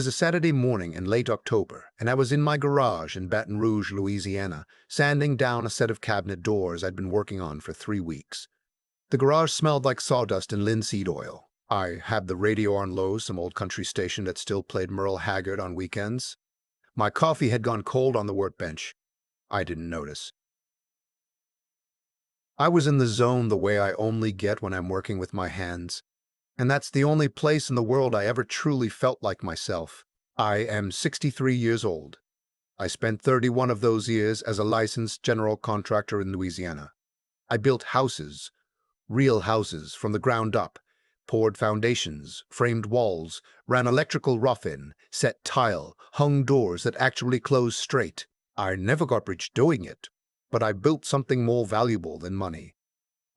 It was a Saturday morning in late October, and I was in my garage in Baton Rouge, Louisiana, sanding down a set of cabinet doors I'd been working on for 3 weeks. The garage smelled like sawdust and linseed oil. I had the radio on low, some old country station that still played Merle Haggard on weekends. My coffee had gone cold on the workbench. I didn't notice. I was in the zone the way I only get when I'm working with my hands. And that's the only place in the world I ever truly felt like myself. I am 63 years old. I spent 31 of those years as a licensed general contractor in Louisiana. I built houses, real houses, from the ground up, poured foundations, framed walls, ran electrical rough-in, set tile, hung doors that actually closed straight. I never got rich doing it, but I built something more valuable than money.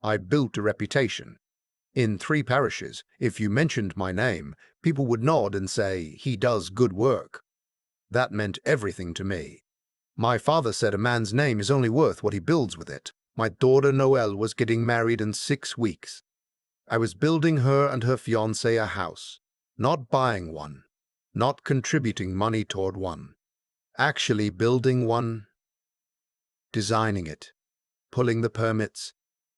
I built a reputation. In 3 parishes, if you mentioned my name, people would nod and say, "He does good work." That meant everything to me. My father said a man's name is only worth what he builds with it. My daughter Noelle was getting married in 6 weeks. I was building her and her fiancé a house, not buying one, not contributing money toward one, actually building one, designing it, pulling the permits,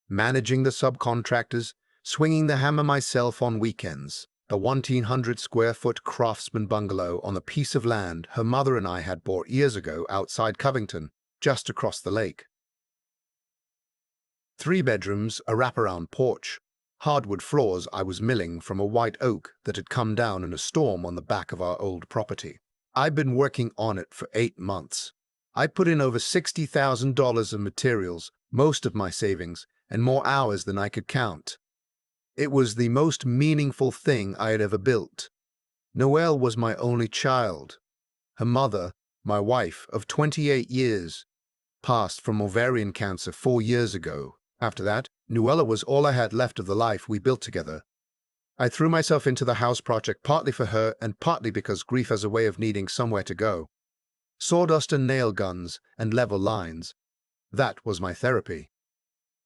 managing the subcontractors, swinging the hammer myself on weekends. The 1,100-square-foot craftsman bungalow on the piece of land her mother and I had bought years ago outside Covington, just across the lake. 3 bedrooms, a wraparound porch, hardwood floors I was milling from a white oak that had come down in a storm on the back of our old property. I'd been working on it for 8 months. I put in over $60,000 of materials, most of my savings, and more hours than I could count. It was the most meaningful thing I had ever built. Noelle was my only child. Her mother, my wife of 28 years, passed from ovarian cancer 4 years ago. After that, Noelle was all I had left of the life we built together. I threw myself into the house project partly for her and partly because grief has a way of needing somewhere to go. Sawdust and nail guns and level lines. That was my therapy.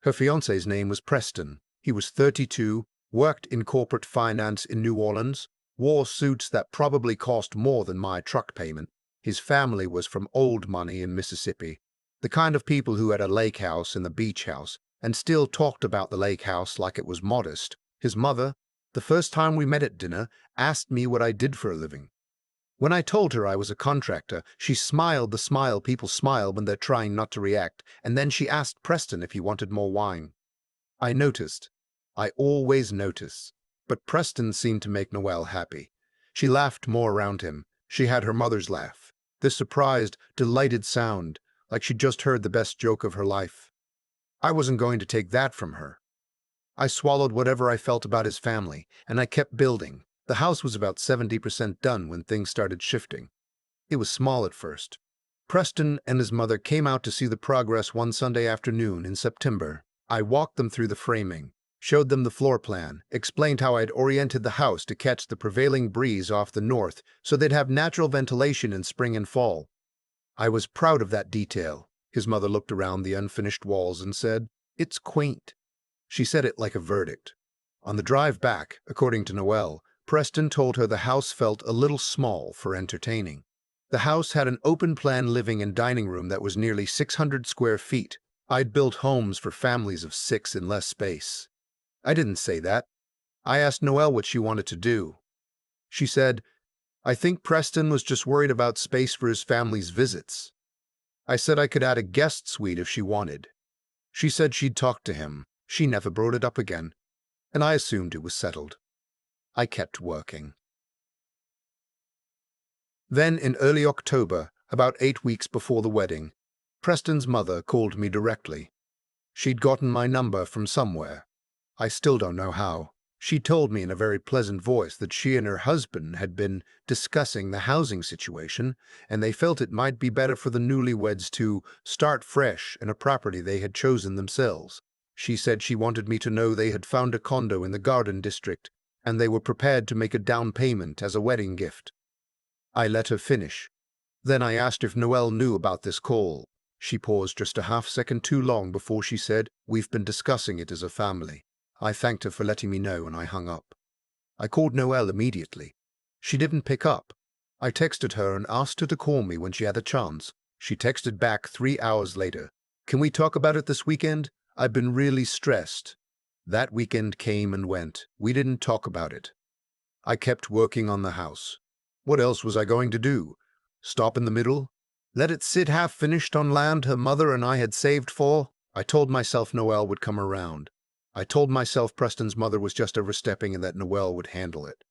Her fiancé's name was Preston. He was 32, worked in corporate finance in New Orleans, wore suits that probably cost more than my truck payment. His family was from old money in Mississippi, the kind of people who had a lake house in the beach house and still talked about the lake house like it was modest. His mother, the first time we met at dinner, asked me what I did for a living. When I told her I was a contractor, she smiled the smile people smile when they're trying not to react, and then she asked Preston if he wanted more wine. I noticed. I always notice. But Preston seemed to make Noelle happy. She laughed more around him. She had her mother's laugh. This surprised, delighted sound, like she'd just heard the best joke of her life. I wasn't going to take that from her. I swallowed whatever I felt about his family, and I kept building. The house was about 70% done when things started shifting. It was small at first. Preston and his mother came out to see the progress one Sunday afternoon in September. I walked them through the framing, showed them the floor plan, explained how I'd oriented the house to catch the prevailing breeze off the north so they'd have natural ventilation in spring and fall. I was proud of that detail. His mother looked around the unfinished walls and said, "It's quaint." She said it like a verdict. On the drive back, according to Noelle, Preston told her the house felt a little small for entertaining. The house had an open-plan living and dining room that was nearly 600 square feet. I'd built homes for families of 6 in less space. I didn't say that. I asked Noelle what she wanted to do. She said, "I think Preston was just worried about space for his family's visits." I said I could add a guest suite if she wanted. She said she'd talk to him. She never brought it up again, and I assumed it was settled. I kept working. Then, in early October, about 8 weeks before the wedding, Preston's mother called me directly. She'd gotten my number from somewhere. I still don't know how. She told me in a very pleasant voice that she and her husband had been discussing the housing situation, and they felt it might be better for the newlyweds to start fresh in a property they had chosen themselves. She said she wanted me to know they had found a condo in the Garden District, and they were prepared to make a down payment as a wedding gift. I let her finish. Then I asked if Noelle knew about this call. She paused just a half-second too long before she said, "We've been discussing it as a family." I thanked her for letting me know, and I hung up. I called Noelle immediately. She didn't pick up. I texted her and asked her to call me when she had a chance. She texted back 3 hours later. Can we talk about it this weekend? I've been really stressed. That weekend came and went. We didn't talk about it. I kept working on the house. What else was I going to do? Stop in the middle? Let it sit half-finished on land her mother and I had saved for? I told myself Noelle would come around. I told myself Preston's mother was just overstepping and that Noelle would handle it.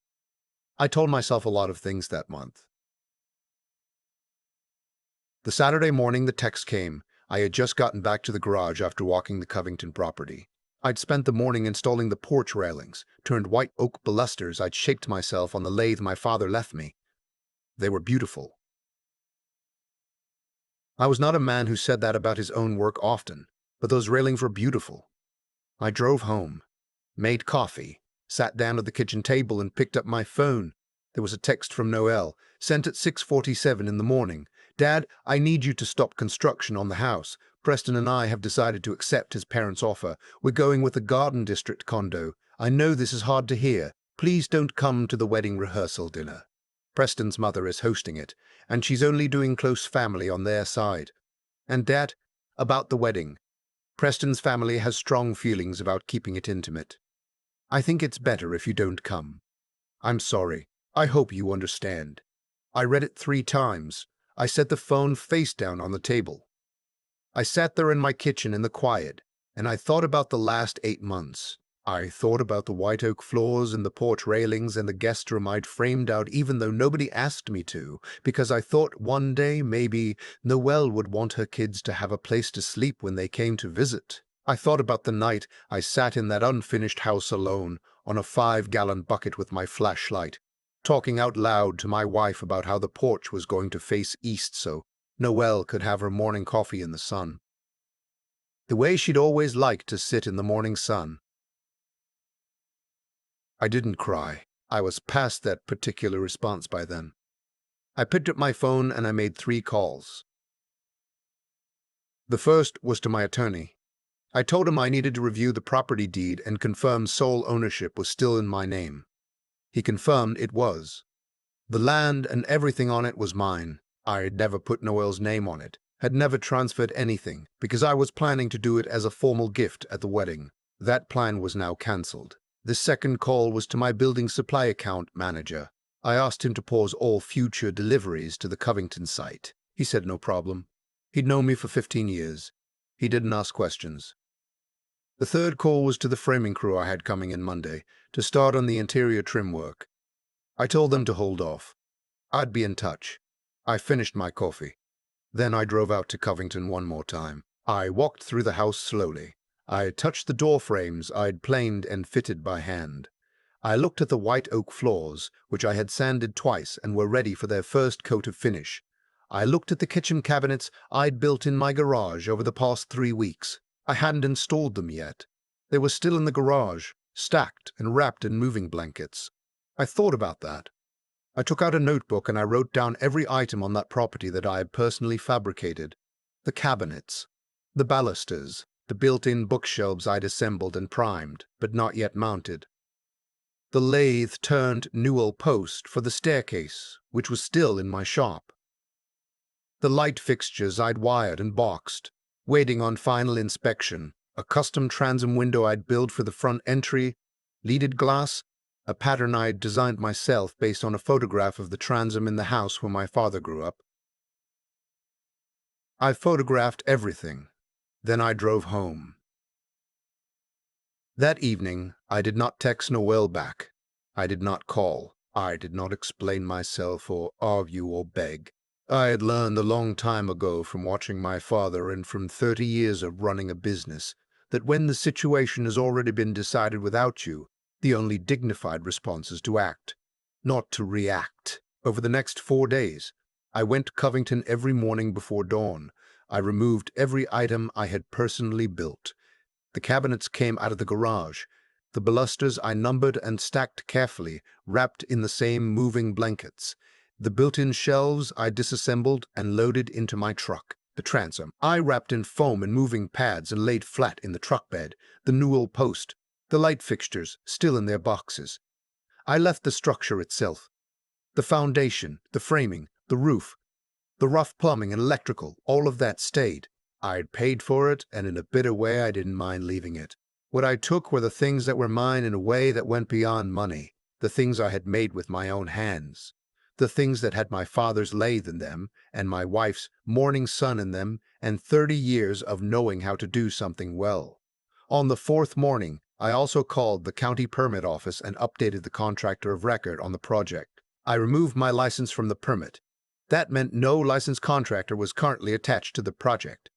I told myself a lot of things that month. The Saturday morning the text came. I had just gotten back to the garage after walking the Covington property. I'd spent the morning installing the porch railings, turned white oak balusters I'd shaped myself on the lathe my father left me. They were beautiful. I was not a man who said that about his own work often, but those railings were beautiful. I drove home, made coffee, sat down at the kitchen table and picked up my phone. There was a text from Noelle, sent at 6:47 in the morning. Dad, I need you to stop construction on the house. Preston and I have decided to accept his parents' offer. We're going with a Garden District condo. I know this is hard to hear. Please don't come to the wedding rehearsal dinner. Preston's mother is hosting it, and she's only doing close family on their side. And Dad, about the wedding. Preston's family has strong feelings about keeping it intimate. I think it's better if you don't come. I'm sorry. I hope you understand. I read it 3 times. I set the phone face down on the table. I sat there in my kitchen in the quiet, and I thought about the last 8 months. I thought about the white oak floors and the porch railings and the guest room I'd framed out even though nobody asked me to, because I thought one day maybe Noelle would want her kids to have a place to sleep when they came to visit. I thought about the night I sat in that unfinished house alone on a 5-gallon bucket with my flashlight, talking out loud to my wife about how the porch was going to face east so Noelle could have her morning coffee in the sun. The way she'd always liked to sit in the morning sun. I didn't cry. I was past that particular response by then. I picked up my phone and I made 3 calls. The first was to my attorney. I told him I needed to review the property deed and confirm sole ownership was still in my name. He confirmed it was. The land and everything on it was mine. I had never put Noelle's name on it, had never transferred anything, because I was planning to do it as a formal gift at the wedding. That plan was now cancelled. The second call was to my building supply account manager. I asked him to pause all future deliveries to the Covington site. He said no problem. He'd known me for 15 years. He didn't ask questions. The third call was to the framing crew I had coming in Monday to start on the interior trim work. I told them to hold off. I'd be in touch. I finished my coffee. Then I drove out to Covington one more time. I walked through the house slowly. I touched the door frames I'd planed and fitted by hand. I looked at the white oak floors, which I had sanded twice and were ready for their first coat of finish. I looked at the kitchen cabinets I'd built in my garage over the past 3 weeks. I hadn't installed them yet. They were still in the garage, stacked and wrapped in moving blankets. I thought about that. I took out a notebook and I wrote down every item on that property that I had personally fabricated. The cabinets, the balusters, the built-in bookshelves I'd assembled and primed, but not yet mounted. The lathe-turned newel post for the staircase, which was still in my shop. The light fixtures I'd wired and boxed, waiting on final inspection. A custom transom window I'd built for the front entry, leaded glass, a pattern I'd designed myself based on a photograph of the transom in the house where my father grew up. I photographed everything. Then I drove home. That evening, I did not text Noelle back. I did not call. I did not explain myself or argue or beg. I had learned a long time ago from watching my father and from 30 years of running a business that when the situation has already been decided without you, the only dignified response is to act, not to react. Over the next 4 days, I went to Covington every morning before dawn. I removed every item I had personally built. The cabinets came out of the garage. The balusters I numbered and stacked carefully, wrapped in the same moving blankets. The built-in shelves I disassembled and loaded into my truck. The transom I wrapped in foam and moving pads and laid flat in the truck bed. The newel post, the light fixtures still in their boxes. I left the structure itself. The foundation, the framing, the roof, the rough plumbing and electrical, all of that stayed. I'd paid for it, and in a bitter way I didn't mind leaving it. What I took were the things that were mine in a way that went beyond money, the things I had made with my own hands, the things that had my father's lathe in them, and my wife's morning sun in them, and 30 years of knowing how to do something well. On the fourth morning, I also called the county permit office and updated the contractor of record on the project. I removed my license from the permit. That meant no licensed contractor was currently attached to the project.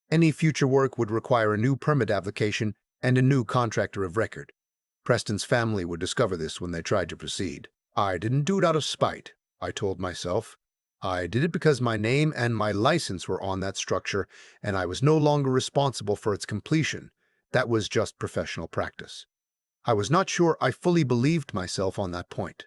Any future work would require a new permit application and a new contractor of record. Preston's family would discover this when they tried to proceed. I didn't do it out of spite, I told myself. I did it because my name and my license were on that structure, and I was no longer responsible for its completion. That was just professional practice. I was not sure I fully believed myself on that point.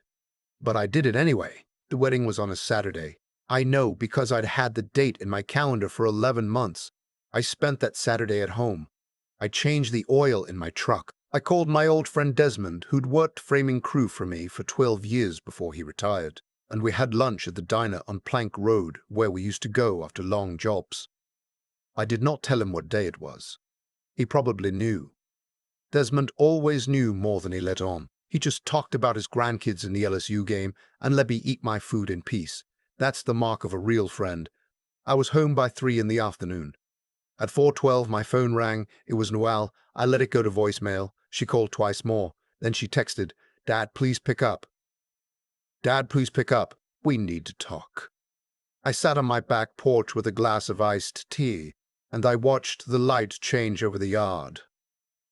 But I did it anyway. The wedding was on a Saturday. I know because I'd had the date in my calendar for 11 months. I spent that Saturday at home. I changed the oil in my truck. I called my old friend Desmond, who'd worked framing crew for me for 12 years before he retired, and we had lunch at the diner on Plank Road, where we used to go after long jobs. I did not tell him what day it was. He probably knew. Desmond always knew more than he let on. He just talked about his grandkids in the LSU game and let me eat my food in peace. That's the mark of a real friend. I was home by 3 in the afternoon. At 4:12, my phone rang. It was Noelle. I let it go to voicemail. She called twice more. Then she texted, "Dad, please pick up. Dad, please pick up. We need to talk." I sat on my back porch with a glass of iced tea, and I watched the light change over the yard.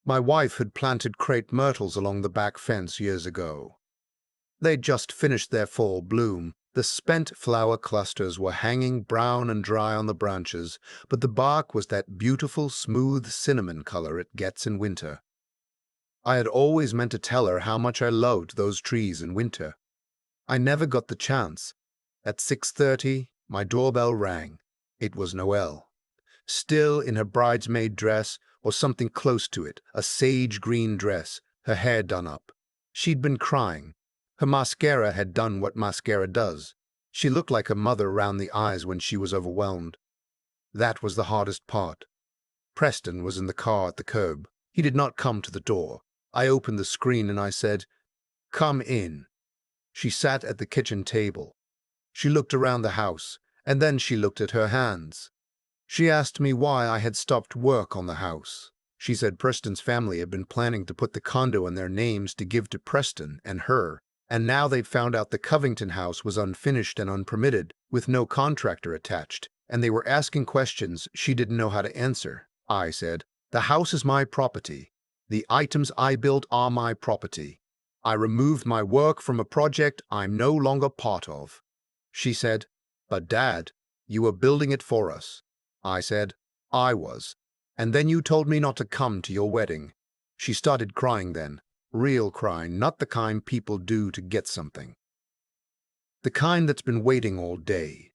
My wife had planted crepe myrtles along the back fence years ago. They'd just finished their fall bloom. The spent flower clusters were hanging brown and dry on the branches, but the bark was that beautiful, smooth cinnamon color it gets in winter. I had always meant to tell her how much I loved those trees in winter. I never got the chance. At 6:30, my doorbell rang. It was Noelle. Still in her bridesmaid dress, or something close to it, a sage green dress, her hair done up. She'd been crying. Her mascara had done what mascara does. She looked like her mother around the eyes when she was overwhelmed. That was the hardest part. Preston was in the car at the curb. He did not come to the door. I opened the screen and I said, "Come in." She sat at the kitchen table. She looked around the house, and then she looked at her hands. She asked me why I had stopped work on the house. She said Preston's family had been planning to put the condo in their names to give to Preston and her, and now they'd found out the Covington house was unfinished and unpermitted, with no contractor attached, and they were asking questions she didn't know how to answer. I said, "The house is my property. The items I built are my property. I removed my work from a project I'm no longer part of." She said, "But Dad, you were building it for us." I said, "I was. And then you told me not to come to your wedding." She started crying then. Real crying, not the kind people do to get something. The kind that's been waiting all day.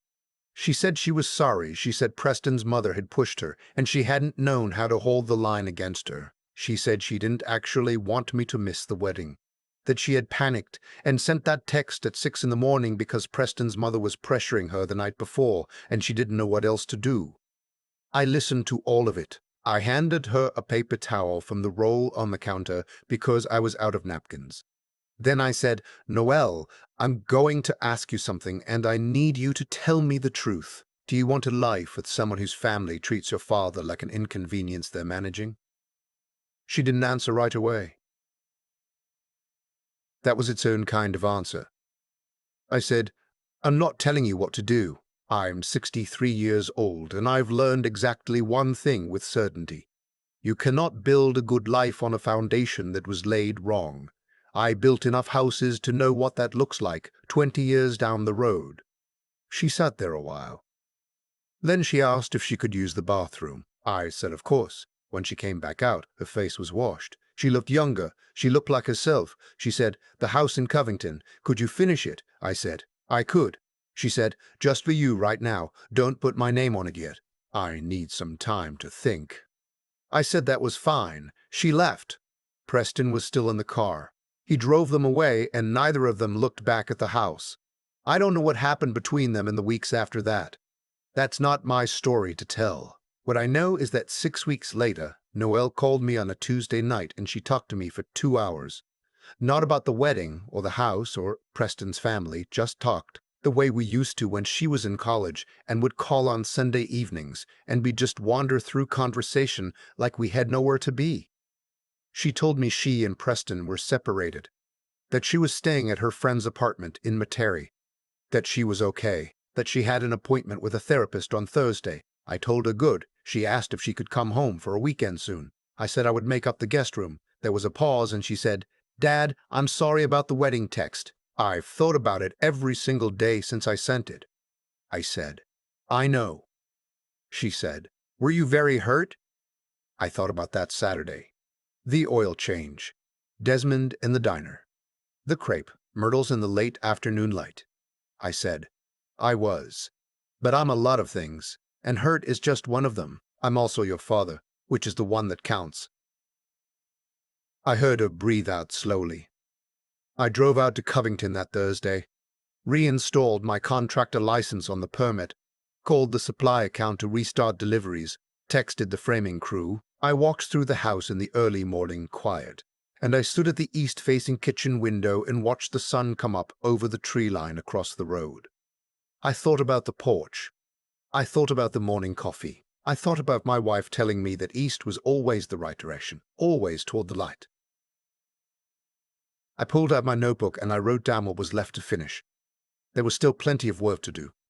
She said she was sorry. She said Preston's mother had pushed her, and she hadn't known how to hold the line against her. She said she didn't actually want me to miss the wedding, that she had panicked and sent that text at 6 in the morning because Preston's mother was pressuring her the night before, and she didn't know what else to do. I listened to all of it. I handed her a paper towel from the roll on the counter because I was out of napkins. Then I said, "Noelle, I'm going to ask you something, and I need you to tell me the truth. Do you want a life with someone whose family treats your father like an inconvenience they're managing?" She didn't answer right away. That was its own kind of answer. I said, "I'm not telling you what to do. I'm 63 years old, and I've learned exactly one thing with certainty. You cannot build a good life on a foundation that was laid wrong. I built enough houses to know what that looks like 20 years down the road." She sat there a while. Then she asked if she could use the bathroom. I said of course. When she came back out, her face was washed. She looked younger. She looked like herself. She said, "The house in Covington, could you finish it?" I said, "I could." She said, "Just for you right now. Don't put my name on it yet. I need some time to think." I said that was fine. She left. Preston was still in the car. He drove them away, and neither of them looked back at the house. I don't know what happened between them in the weeks after that. That's not my story to tell. What I know is that 6 weeks later, Noelle called me on a Tuesday night and she talked to me for 2 hours. Not about the wedding or the house or Preston's family, just talked the way we used to when she was in college and would call on Sunday evenings and we'd just wander through conversation like we had nowhere to be. She told me she and Preston were separated, that she was staying at her friend's apartment in Metairie, that she was okay, that she had an appointment with a therapist on Thursday. I told her good. She asked if she could come home for a weekend soon. I said I would make up the guest room. There was a pause and she said, "Dad, I'm sorry about the wedding text. I've thought about it every single day since I sent it." I said, "I know." She said, "Were you very hurt?" I thought about that Saturday. The oil change. Desmond in the diner. The crepe, myrtles in the late afternoon light. I said, "I was. But I'm a lot of things, and hurt is just one of them. I'm also your father, which is the one that counts." I heard her breathe out slowly. I drove out to Covington that Thursday, reinstalled my contractor license on the permit, called the supply account to restart deliveries, texted the framing crew. I walked through the house in the early morning quiet, and I stood at the east-facing kitchen window and watched the sun come up over the tree line across the road. I thought about the porch. I thought about the morning coffee. I thought about my wife telling me that east was always the right direction, always toward the light. I pulled out my notebook and I wrote down what was left to finish. There was still plenty of work to do.